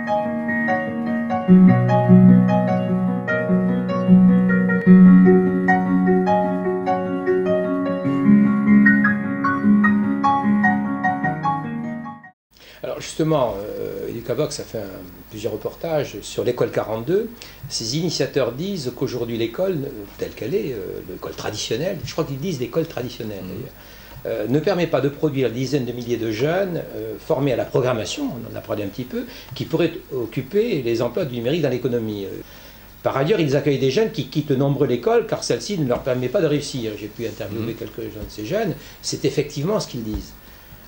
Alors justement, Educavox a fait plusieurs reportages sur l'école 42. Ses initiateurs disent qu'aujourd'hui l'école, telle qu'elle est, l'école traditionnelle, je crois qu'ils disent l'école traditionnelle d'ailleurs, ne permet pas de produire dizaines de milliers de jeunes formés à la programmation, on en a parlé un petit peu, qui pourraient occuper les emplois du numérique dans l'économie. Par ailleurs, ils accueillent des jeunes qui quittent nombreux l'école car celle-ci ne leur permet pas de réussir. J'ai pu interviewer quelques-uns de ces jeunes, c'est effectivement ce qu'ils disent.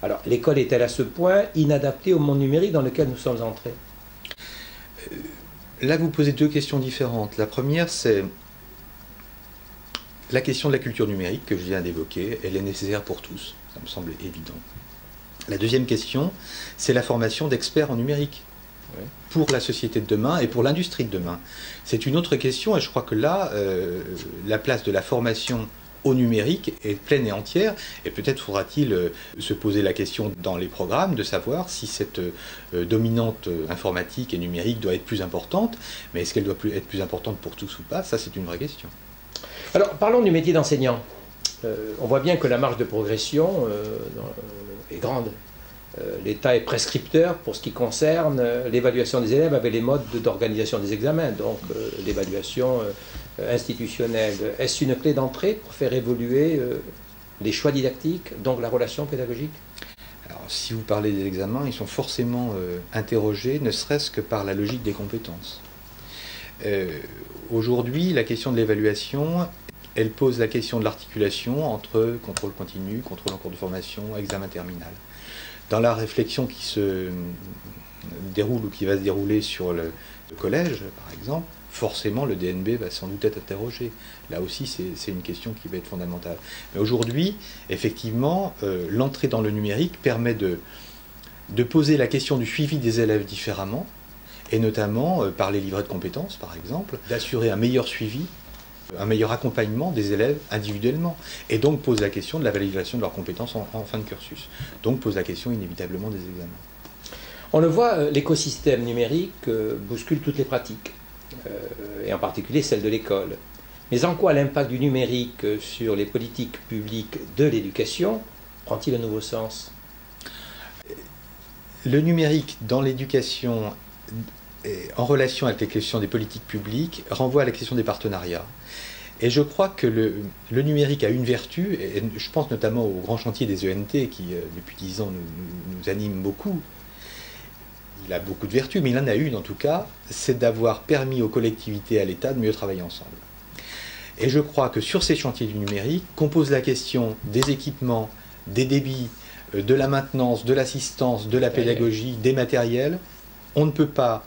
Alors, l'école est-elle à ce point inadaptée au monde numérique dans lequel nous sommes entrés? Là, vous posez deux questions différentes. La première, c'est la question de la culture numérique que je viens d'évoquer. Elle est nécessaire pour tous, ça me semble évident. La deuxième question, c'est la formation d'experts en numérique pour la société de demain et pour l'industrie de demain. C'est une autre question et je crois que là, la place de la formation au numérique est pleine et entière, et peut-être faudra-t-il se poser la question dans les programmes de savoir si cette dominante informatique et numérique doit être plus importante, mais est-ce qu'elle doit être plus importante pour tous ou pas? Ça, c'est une vraie question. Alors, parlons du métier d'enseignant. On voit bien que la marge de progression est grande. L'État est prescripteur pour ce qui concerne l'évaluation des élèves avec les modes d'organisation des examens, donc l'évaluation institutionnelle. Est-ce une clé d'entrée pour faire évoluer les choix didactiques, donc la relation pédagogique? Alors, si vous parlez des examens, ils sont forcément interrogés, ne serait-ce que par la logique des compétences. Aujourd'hui, la question de l'évaluation, elle pose la question de l'articulation entre contrôle continu, contrôle en cours de formation, examen terminal. Dans la réflexion qui se déroule ou qui va se dérouler sur le collège, par exemple, forcément le DNB va sans doute être interrogé. Là aussi, c'est une question qui va être fondamentale. Mais aujourd'hui, effectivement, l'entrée dans le numérique permet de poser la question du suivi des élèves différemment, et notamment par les livrets de compétences, par exemple, d'assurer un meilleur suivi, un meilleur accompagnement des élèves individuellement, et donc pose la question de la validation de leurs compétences en fin de cursus. Donc pose la question inévitablement des examens. On le voit, l'écosystème numérique bouscule toutes les pratiques, et en particulier celle de l'école. Mais en quoi l'impact du numérique sur les politiques publiques de l'éducation prend-il un nouveau sens? Le numérique dans l'éducation, en relation avec les questions des politiques publiques, renvoie à la question des partenariats. Et je crois que le numérique a une vertu, et je pense notamment au grand chantier des ENT qui, depuis 10 ans, nous anime beaucoup. Il a beaucoup de vertus, mais il en a une en tout cas, c'est d'avoir permis aux collectivités et à l'État de mieux travailler ensemble. Et je crois que sur ces chantiers du numérique, qu'on pose la question des équipements, des débits, de la maintenance, de l'assistance, de la pédagogie, des matériels, on ne peut pas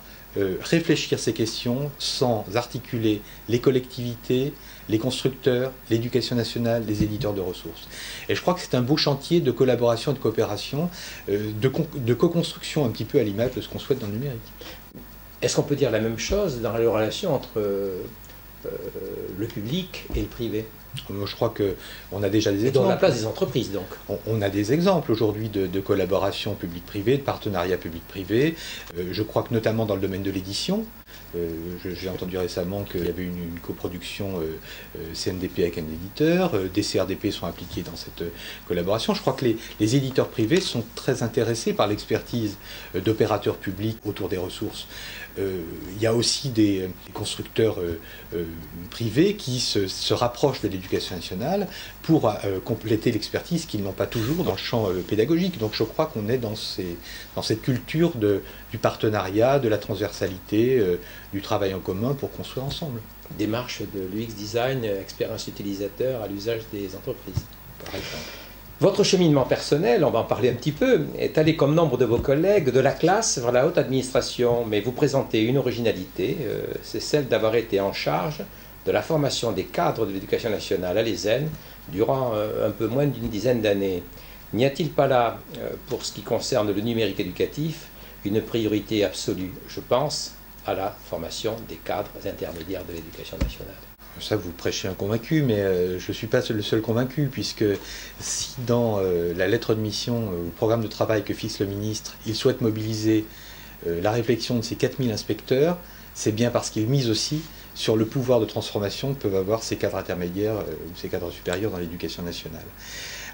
réfléchir ces questions sans articuler les collectivités, les constructeurs, l'éducation nationale, les éditeurs de ressources. Et je crois que c'est un beau chantier de collaboration et de coopération, de co-construction un petit peu à l'image de ce qu'on souhaite dans le numérique. Est-ce qu'on peut dire la même chose dans la relation entre le public et le privé? Je crois qu'on a déjà des Et exemples. dans la place des entreprises, donc. On a des exemples aujourd'hui de collaboration publique-privée, de partenariat public-privé. Je crois que notamment dans le domaine de l'édition, j'ai entendu récemment qu'il y avait une coproduction CNDP avec un éditeur, des CRDP sont impliqués dans cette collaboration. Je crois que les éditeurs privés sont très intéressés par l'expertise d'opérateurs publics autour des ressources. Il y a aussi des constructeurs privés qui se rapprochent de l'éducation nationale pour compléter l'expertise qu'ils n'ont pas toujours dans le champ pédagogique. Donc je crois qu'on est dans cette culture du partenariat, de la transversalité, du travail en commun pour construire ensemble. Démarche de l'UX design, expérience utilisateur à l'usage des entreprises, par exemple. Votre cheminement personnel, on va en parler un petit peu, est allé comme nombre de vos collègues de la classe vers la haute administration, mais vous présentez une originalité, c'est celle d'avoir été en charge de la formation des cadres de l'éducation nationale à l'ESN durant un peu moins d'une dizaine d'années. N'y a-t-il pas là, pour ce qui concerne le numérique éducatif, une priorité absolue? Je pense à la formation des cadres intermédiaires de l'éducation nationale. Ça, vous prêchez un convaincu, mais je ne suis pas le seul convaincu, puisque si dans la lettre de mission, au programme de travail que fixe le ministre, il souhaite mobiliser la réflexion de ces 4000 inspecteurs, c'est bien parce qu'ils misent aussi sur le pouvoir de transformation que peuvent avoir ces cadres intermédiaires ou ces cadres supérieurs dans l'éducation nationale.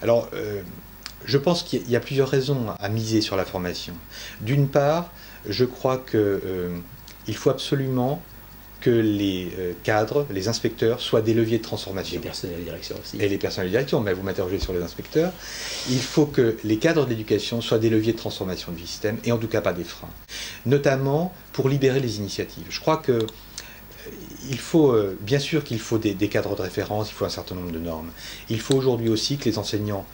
Alors, je pense qu'il y a plusieurs raisons à miser sur la formation. D'une part, je crois qu'il faut absolument que les cadres, les inspecteurs, soient des leviers de transformation. Les personnels de direction aussi. Et les personnels de direction, mais vous m'interrogez sur les inspecteurs. Il faut que les cadres de l'éducation soient des leviers de transformation du système, et en tout cas pas des freins. Notamment pour libérer les initiatives. Je crois que il faut, bien sûr qu'il faut des cadres de référence, il faut un certain nombre de normes. Il faut aujourd'hui aussi que les enseignants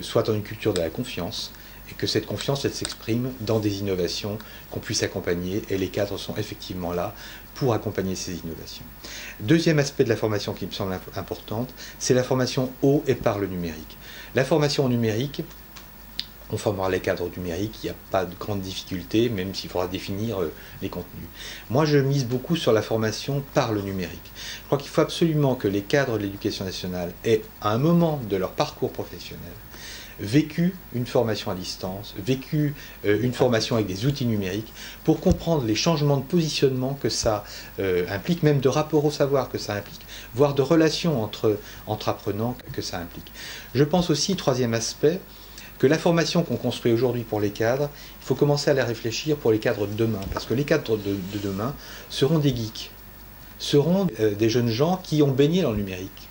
soient dans une culture de la confiance, et que cette confiance, elle s'exprime dans des innovations qu'on puisse accompagner, et les cadres sont effectivement là pour accompagner ces innovations. Deuxième aspect de la formation qui me semble importante, c'est la formation au et par le numérique. La formation au numérique, on formera les cadres numériques, il n'y a pas de grande difficulté, même s'il faudra définir les contenus. Moi, je mise beaucoup sur la formation par le numérique. Je crois qu'il faut absolument que les cadres de l'éducation nationale aient, à un moment de leur parcours professionnel, vécu une formation à distance, vécu une formation avec des outils numériques, pour comprendre les changements de positionnement que ça implique, même de rapport au savoir que ça implique, voire de relations entre apprenants que ça implique. Je pense aussi, troisième aspect, que la formation qu'on construit aujourd'hui pour les cadres, il faut commencer à la réfléchir pour les cadres de demain, parce que les cadres de demain seront des geeks, seront des jeunes gens qui ont baigné dans le numérique,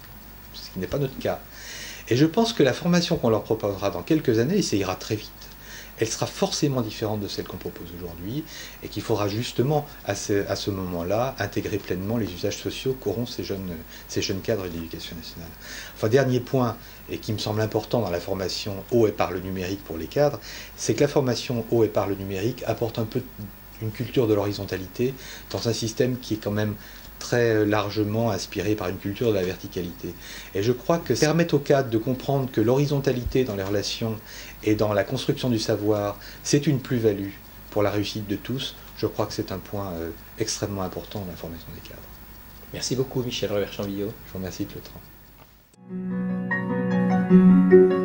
ce qui n'est pas notre cas. Et je pense que la formation qu'on leur proposera dans quelques années, et ça ira très vite, elle sera forcément différente de celle qu'on propose aujourd'hui, et qu'il faudra justement, à ce moment-là, intégrer pleinement les usages sociaux qu'auront ces jeunes cadres de l'éducation nationale. Enfin, dernier point, et qui me semble important dans la formation au et par le numérique pour les cadres, c'est que la formation au et par le numérique apporte un peu une culture de l'horizontalité dans un système qui est quand même très largement inspiré par une culture de la verticalité. Et je crois que permettre aux cadres de comprendre que l'horizontalité dans les relations et dans la construction du savoir, c'est une plus-value pour la réussite de tous, je crois que c'est un point extrêmement important dans la formation des cadres. Merci beaucoup Michel Revers-Chambillot. Je vous remercie de le temps.